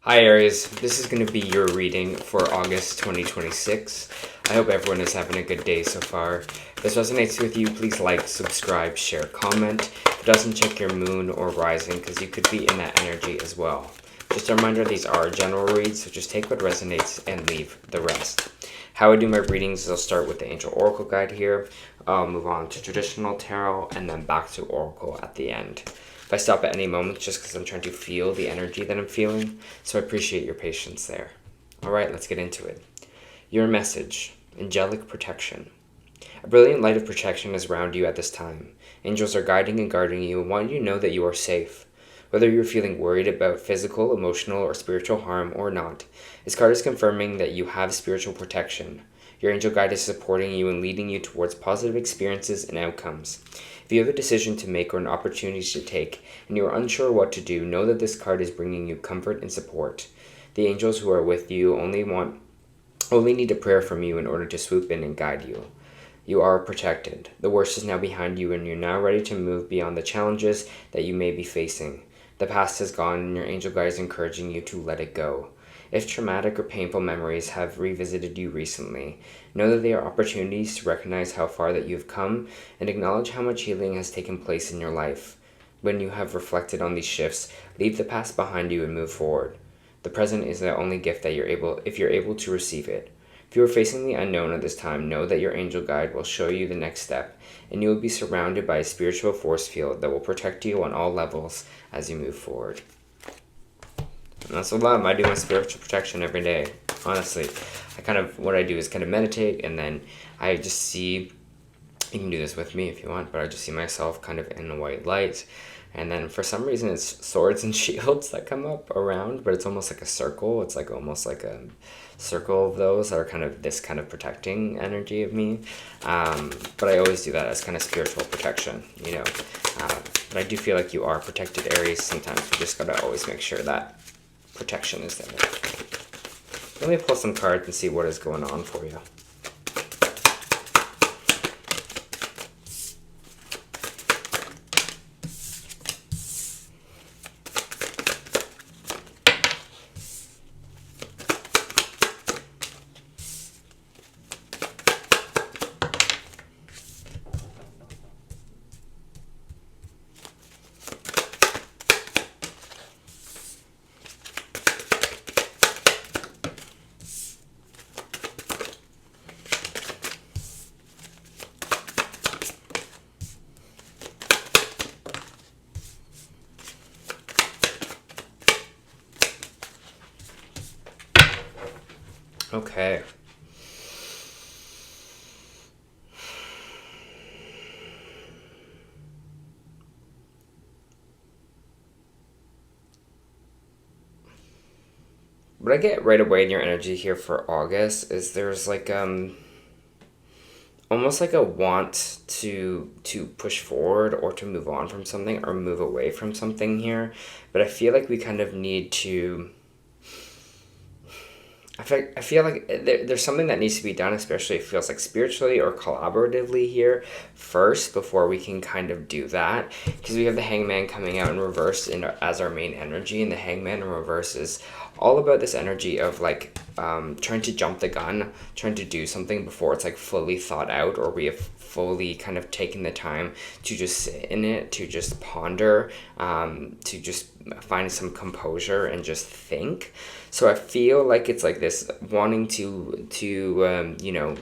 Hi Aries, this is going to be your reading for August 2026. I hope everyone is having a good day so far. If this resonates with you, please like, subscribe, share, comment. If it doesn't, check your moon or rising because you could be in that energy as well. Just a reminder, these are general reads, so just take what resonates and leave the rest. How I do my readings is I'll start with the Angel Oracle Guide here. I'll move on to traditional tarot and then back to Oracle at the end. If I stop at any moment, just because I'm trying to feel the energy that I'm feeling, so I appreciate your patience there. Alright, let's get into it. Your message, Angelic Protection. A brilliant light of protection is around you at this time. Angels are guiding and guarding you and want you to know that you are safe. Whether you're feeling worried about physical, emotional, or spiritual harm or not, this card is confirming that you have spiritual protection. Your angel guide is supporting you and leading you towards positive experiences and outcomes. If you have a decision to make or an opportunity to take, and you are unsure what to do, know that this card is bringing you comfort and support. The angels who are with you only need a prayer from you in order to swoop in and guide you. You are protected. The worst is now behind you, and you're now ready to move beyond the challenges that you may be facing. The past is gone, and your angel guide is encouraging you to let it go. If traumatic or painful memories have revisited you recently, know that they are opportunities to recognize how far that you've come and acknowledge how much healing has taken place in your life. When you have reflected on these shifts, leave the past behind you and move forward. The present is the only gift that if you're able to receive it. If you are facing the unknown at this time, know that your angel guide will show you the next step, and you will be surrounded by a spiritual force field that will protect you on all levels as you move forward. And that's a lot. I do my spiritual protection every day. Honestly, what I do is kind of meditate, and then I just see, you can do this with me if you want, but I just see myself kind of in a white light. And then for some reason it's swords and shields that come up around, but it's almost like a circle. It's like almost like a circle of those that are kind of this kind of protecting energy of me. But I always do that as kind of spiritual protection, you know. But I do feel like you are protected, Aries. Sometimes we just gotta always make sure that protection is there. Let me pull some cards and see what is going on for you. Okay. What I get right away in your energy here for August is there's like almost like a want to push forward or to move on from something or move away from something here. But I feel like we kind of need to I feel like there's something that needs to be done, especially it feels like spiritually or collaboratively here first before we can kind of do that. Because we have the Hangman coming out in reverse as our main energy, and the Hangman in reverse is all about this energy of like trying to jump the gun, trying to do something before it's like fully thought out, or we have fully kind of taken the time to just sit in it, to just ponder, to just find some composure and just think. So I feel like it's like this wanting to you know,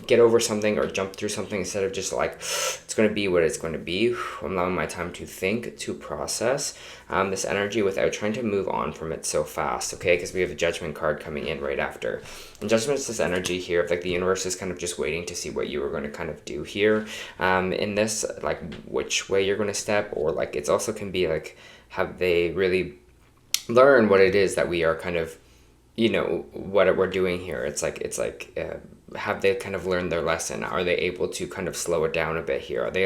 get over something or jump through something instead of just like, it's going to be what it's going to be. I'm allowing my time to think, to process this energy without trying to move on from it so fast, okay? Because we have a Judgment card coming in right after. And Judgment is this energy here of like the universe is kind of just waiting to see what you are going to kind of do here in this, like which way you're going to step, or like it's also can be like, have they really learn what it is that we are kind of, you know, what we're doing here. It's like have they kind of learned their lesson? Are they able to kind of slow it down a bit here? Are they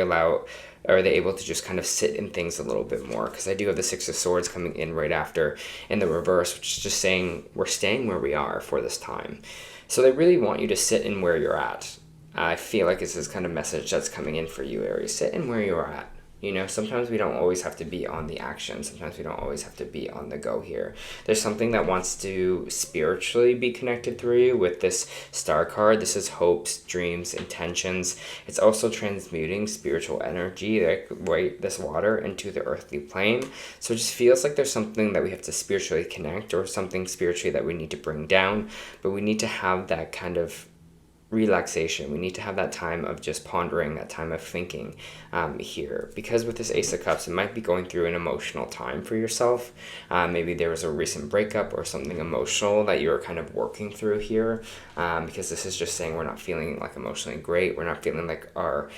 able to just kind of sit in things a little bit more? Because I do have the Six of Swords coming in right after in the reverse, which is just saying we're staying where we are for this time. So they really want you to sit in where you're at. I feel like it's this kind of message that's coming in for you, Aries. Sit in where you're at. You know, sometimes we don't always have to be on the action. Sometimes we don't always have to be on the go here. There's something that wants to spiritually be connected through you with this star card. This is hopes, dreams, intentions. It's also transmuting spiritual energy, like right, this water, into the earthly plane. So it just feels like there's something that we have to spiritually connect, or something spiritually that we need to bring down. But we need to have that kind of relaxation. We need to have that time of just pondering, that time of thinking here, because with this Ace of Cups, it might be going through an emotional time for yourself. Maybe there was a recent breakup or something emotional that you're kind of working through here, because this is just saying we're not feeling like emotionally great. We're not feeling like our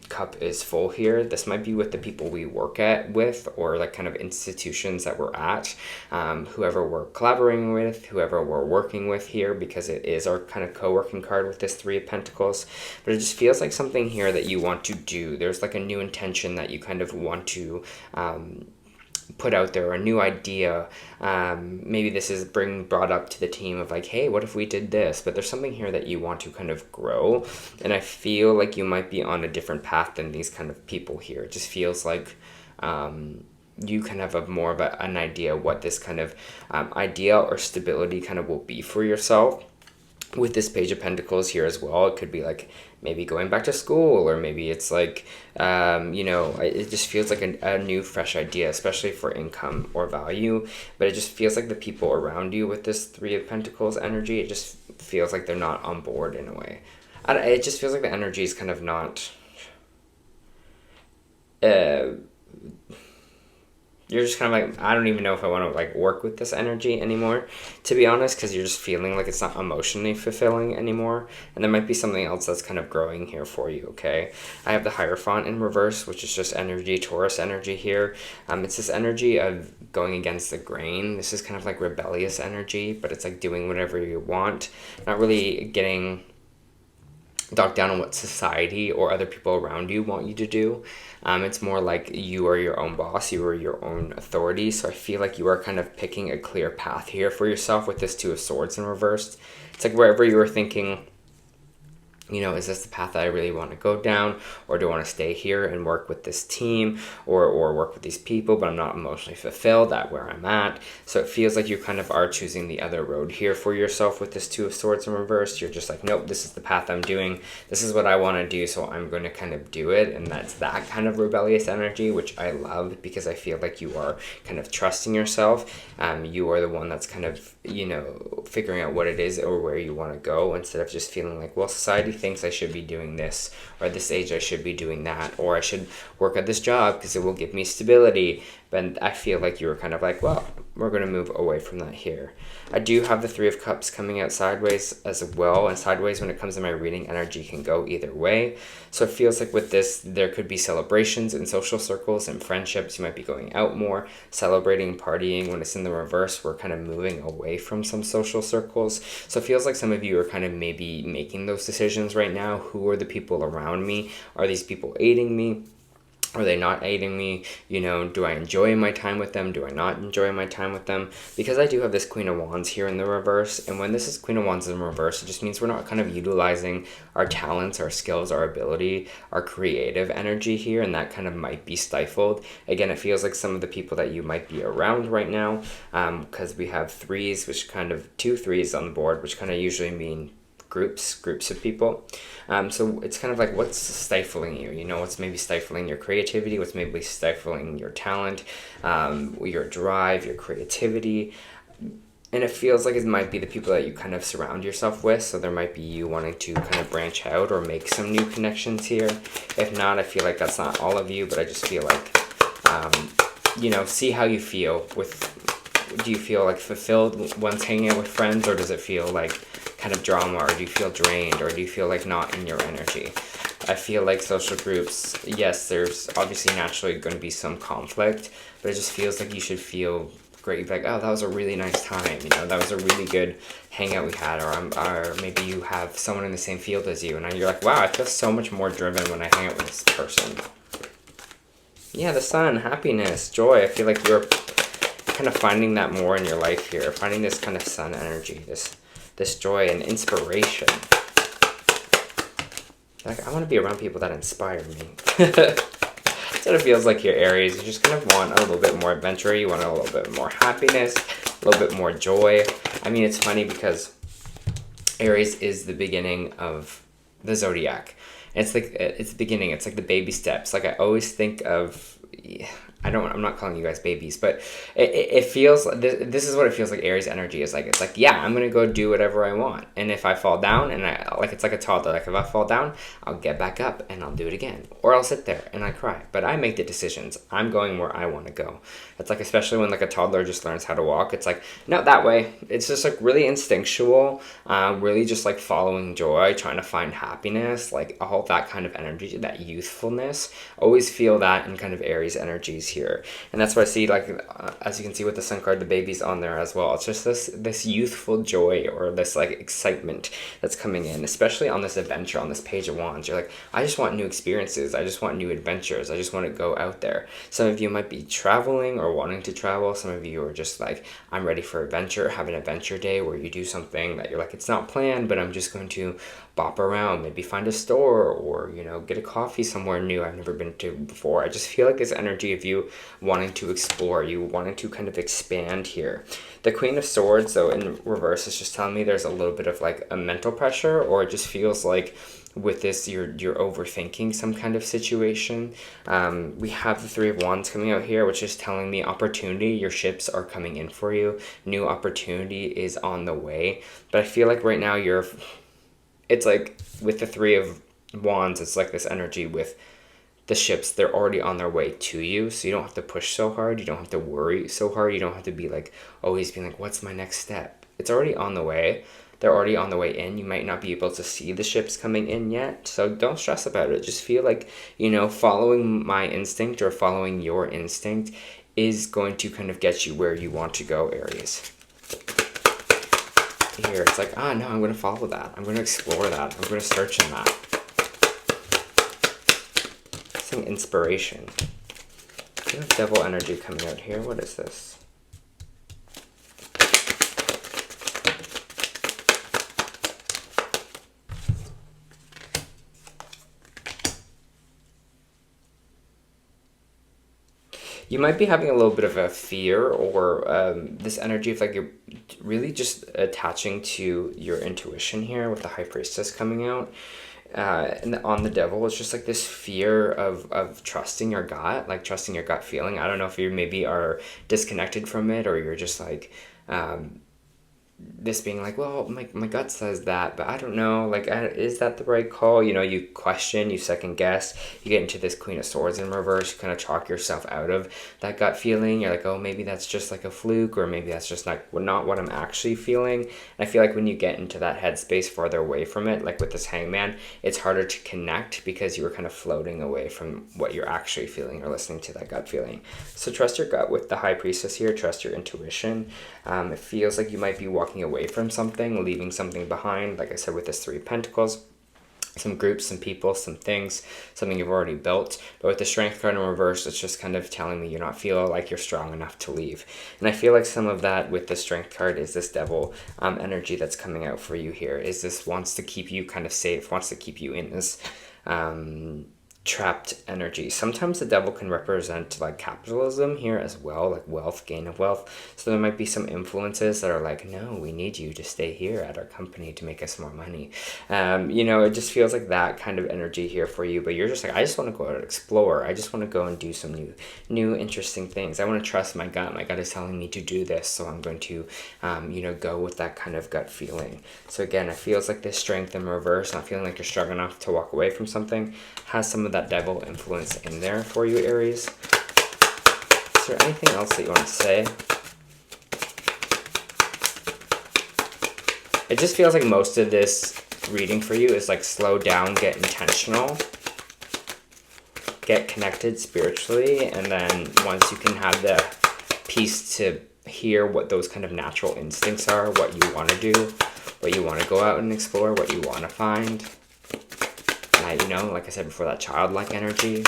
cup is full here. This might be with the people we work with, or like kind of institutions that we're at, whoever we're collaborating with, whoever we're working with here, because it is our kind of co-working card with this Three of Pentacles. But it just feels like something here that you want to do. There's like a new intention that you kind of want to put out there, or a new idea. Maybe this is brought up to the team of like, hey, what if we did this? But there's something here that you want to kind of grow, and I feel like you might be on a different path than these kind of people here. It just feels like you kind of have more of an idea what this kind of idea or stability kind of will be for yourself. With this Page of Pentacles here as well, it could be like maybe going back to school, or maybe it's like, you know, it just feels like a new, fresh idea, especially for income or value. But it just feels like the people around you with this Three of Pentacles energy, it just feels like they're not on board in a way. It just feels like the energy is kind of not... you're just kind of like, I don't even know if I want to like work with this energy anymore, to be honest, because you're just feeling like it's not emotionally fulfilling anymore. And there might be something else that's kind of growing here for you, okay? I have the Hierophant in reverse, which is just energy, Taurus energy here. It's this energy of going against the grain. This is kind of like rebellious energy, but it's like doing whatever you want, not really getting docked down on what society or other people around you want you to do. It's more like you are your own boss, you are your own authority. So I feel like you are kind of picking a clear path here for yourself with this Two of Swords in reverse. It's like wherever you were thinking, you know, is this the path that I really want to go down? Or do I want to stay here and work with this team, or work with these people, but I'm not emotionally fulfilled at where I'm at? So it feels like you kind of are choosing the other road here for yourself with this Two of Swords in reverse. You're just like, nope, this is the path I'm doing. This is what I want to do, so I'm going to kind of do it. And that's that kind of rebellious energy, which I love, because I feel like you are kind of trusting yourself. You are the one that's kind of, you know, figuring out what it is or where you want to go, instead of just feeling like, well, society thinks I should be doing this, or at this age I should be doing that, or I should work at this job because it will give me stability. But I feel like you were kind of like, well, we're going to move away from that here. I do have the Three of Cups coming out sideways as well, and sideways when it comes to my reading, energy can go either way. So it feels like with this, there could be celebrations in social circles and friendships. You might be going out more, celebrating, partying. When it's in the reverse, we're kind of moving away from some social circles. So it feels like some of you are kind of maybe making those decisions right now. Who are the people around me? Are these people aiding me? Are they not aiding me? You know, do I enjoy my time with them? Do I not enjoy my time with them? Because I do have this Queen of Wands here in the reverse. And when this is Queen of Wands in reverse, it just means we're not kind of utilizing our talents, our skills, our ability, our creative energy here. And that kind of might be stifled. Again, it feels like some of the people that you might be around right now, because we have threes, which kind of 2 threes on the board, which kind of usually mean groups of people. So it's kind of like, what's stifling you? You know, what's maybe stifling your creativity? What's maybe stifling your talent, your drive, your creativity? And it feels like it might be the people that you kind of surround yourself with. So there might be you wanting to kind of branch out or make some new connections here. If not, I feel like that's not all of you, but I just feel like, you know, see how you feel with, do you feel like fulfilled once hanging out with friends, or does it feel like kind of drama, or do you feel drained, or do you feel like not in your energy? I feel like social groups, yes, there's obviously naturally going to be some conflict, but it just feels like you should feel great. Like, oh, that was a really nice time, you know, that was a really good hangout we had, or maybe you have someone in the same field as you, and you're like, wow, I feel so much more driven when I hang out with this person. Yeah, the Sun, happiness, joy. I feel like you're kind of finding that more in your life here, finding this kind of Sun energy, this joy and inspiration. Like, I want to be around people that inspire me. That's what it feels like here, Aries. You just kind of want a little bit more adventure. You want a little bit more happiness, a little bit more joy. I mean, it's funny because Aries is the beginning of the zodiac. It's like, it's the beginning. It's like the baby steps. Like I always think of, I'm not calling you guys babies, but it feels, this is what it feels like Aries energy is like. It's like, yeah, I'm going to go do whatever I want. And if I fall down and it's like a toddler, like if I fall down, I'll get back up and I'll do it again. Or I'll sit there and I cry. But I make the decisions. I'm going where I want to go. It's like, especially when like a toddler just learns how to walk. It's like, not that way. It's just like really instinctual, really just like following joy, trying to find happiness, like all that kind of energy, that youthfulness. Always feel that in kind of Aries energies here. And that's what I see, like as you can see with the Sun card, the baby's on there as well. It's just this youthful joy, or this like excitement that's coming in, especially on this adventure, on this Page of Wands. You're like, I just want new experiences, I just want new adventures, I just want to go out there. Some of you might be traveling or wanting to travel. Some of you are just like, I'm ready for adventure. Have an adventure day where you do something that you're like, it's not planned, but I'm just going to bop around, maybe find a store, or you know, get a coffee somewhere new I've never been to before. I just feel like this energy of you wanting to explore, you wanting to kind of expand here. The Queen of Swords, though, in reverse, is just telling me there's a little bit of like a mental pressure, or it just feels like with this you're overthinking some kind of situation. We have the Three of Wands coming out here, which is telling me opportunity. Your ships are coming in for you. New opportunity is on the way. But I feel like right now it's like with the Three of Wands, it's like this energy with the ships, they're already on their way to you, so you don't have to push so hard, you don't have to worry so hard, you don't have to be like always being like, what's my next step? It's already on the way. They're already on the way in. You might not be able to see the ships coming in yet, so don't stress about it. Just feel like, you know, following my instinct or following your instinct is going to kind of get you where you want to go, Aries. Here, it's like, no, I'm going to follow that. I'm going to explore that. I'm going to search in that. Some inspiration. We have devil energy coming out here. What is this? You might be having a little bit of a fear, or this energy of like you're really just attaching to your intuition here with the High Priestess coming out. And on the devil, it's just like this fear of trusting your gut, like trusting your gut feeling. I don't know if you maybe are disconnected from it, or you're just like this being like, well, my gut says that, but I don't know, like, is that the right call? You know, you question, you second guess, you get into this Queen of Swords in reverse, you kind of chalk yourself out of that gut feeling. You're like, oh, maybe that's just like a fluke, or maybe that's just not what I'm actually feeling. And I feel like when you get into that headspace farther away from it, like with this Hangman, it's harder to connect because you were kind of floating away from what you're actually feeling or listening to that gut feeling. So trust your gut with the High Priestess here, trust your intuition. It feels like you might be walking away from something, leaving something behind, like I said with this Three of Pentacles. Some groups, some people, some things, something you've already built. But with the Strength card in reverse, it's just kind of telling me you're not feeling like you're strong enough to leave. And I feel like some of that with the Strength card is this devil energy that's coming out for you here. Is this wants to keep you kind of safe, wants to keep you in this trapped energy. Sometimes the devil can represent like capitalism here as well, like wealth, gain of wealth. So there might be some influences that are like, no, we need you to stay here at our company to make us more money. You know, it just feels like that kind of energy here for you, but you're just like, I just want to go out and explore. I just want to go and do some new interesting things. I want to trust my gut. My gut is telling me to do this, so I'm going to, you know, go with that kind of gut feeling. So again, it feels like this Strength in reverse, not feeling like you're strong enough to walk away from something, has some of that devil influence in there for you, Aries. Is there anything else that you want to say? It just feels like most of this reading for you is like slow down, get intentional, get connected spiritually, and then once you can have the peace to hear what those kind of natural instincts are, what you want to do, what you want to go out and explore, what you want to find. You know, like I said before, that childlike energy,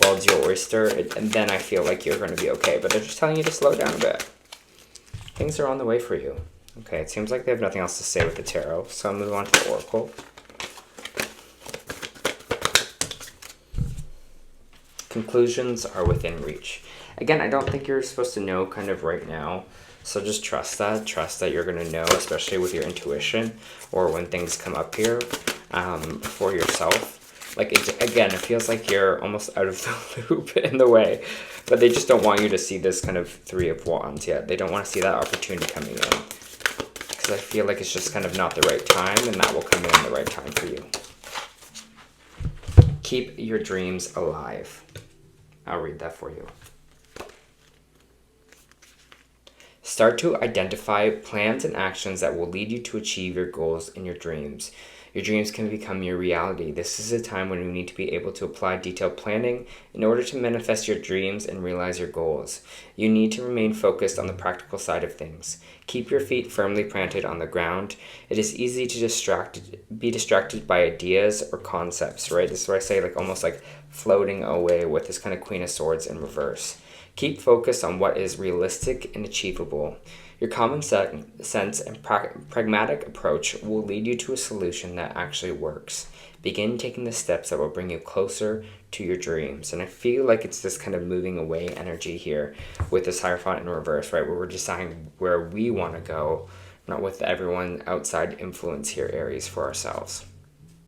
world's your oyster, and then I feel like you're going to be okay. But they're just telling you to slow down a bit. Things are on the way for you. Okay, it seems like they have nothing else to say with the tarot, so I'll move on to the oracle. Conclusions are within reach. Again, I don't think you're supposed to know kind of right now. So just trust that. Trust that you're going to know, especially with your intuition or when things come up here for yourself. Like, again, it feels like you're almost out of the loop in the way. But they just don't want you to see this kind of Three of Wands yet. They don't want to see that opportunity coming in. Because I feel like it's just kind of not the right time, and that will come in the right time for you. Keep your dreams alive. I'll read that for you. Start to identify plans and actions that will lead you to achieve your goals and your dreams. Your dreams can become your reality. This is a time when you need to be able to apply detailed planning in order to manifest your dreams and realize your goals. You need to remain focused on the practical side of things. Keep your feet firmly planted on the ground. It is easy to be distracted by ideas or concepts, right? This is where I say like almost like floating away with this kind of Queen of Swords in reverse. Keep focused on what is realistic and achievable. Your common sense and pragmatic approach will lead you to a solution that actually works. Begin taking the steps that will bring you closer to your dreams. And I feel like it's this kind of moving away energy here with this Hierophant in reverse, right? Where we're deciding where we want to go, not with everyone outside influence here, Aries, for ourselves.